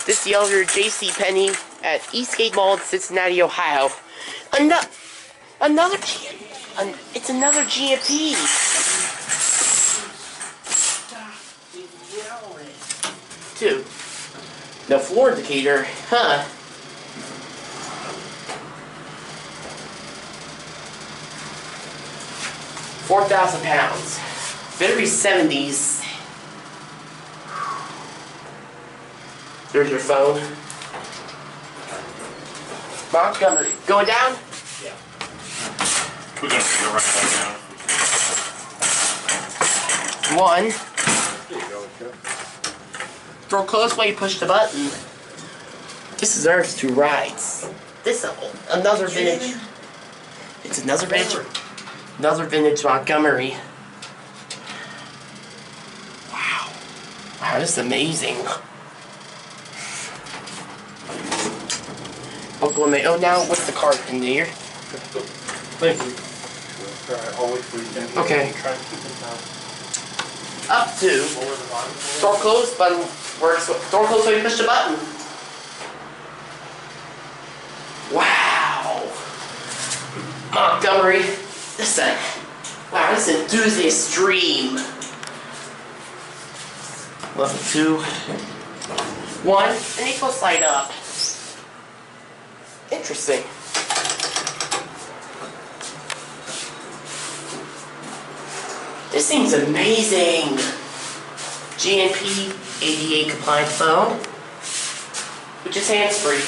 This is the elevator JCPenney at EastGate Mall in Cincinnati, Ohio. It's another GMP. Two. No floor indicator, huh? £4,000. Better be 70s. There's your phone. Montgomery. Going down? Yeah. We're going to go right back down. One. There you go, Joe. Door closed while you push the button. This deserves 2 rides. This another vintage. It's another vintage. Another vintage Montgomery. Wow. Wow, this is amazing. Uncle May. Oh, now what's the card in there? Thank you. I'll wait for you. Okay. Try and keep it down. Up to. Door closed button works. Door closed when you push the button. Wow. Montgomery. Listen. Wow, this is enthusiast dream. Level 2. 1. And equal side up. Interesting. This seems amazing. GNP ADA compliant phone, which is hands-free.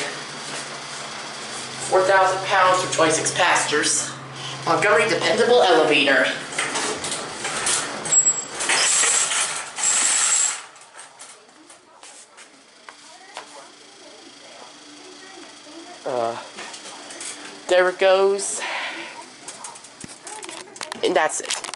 4,000 pounds for 26 passengers. Montgomery dependable elevator. There it goes. And that's it.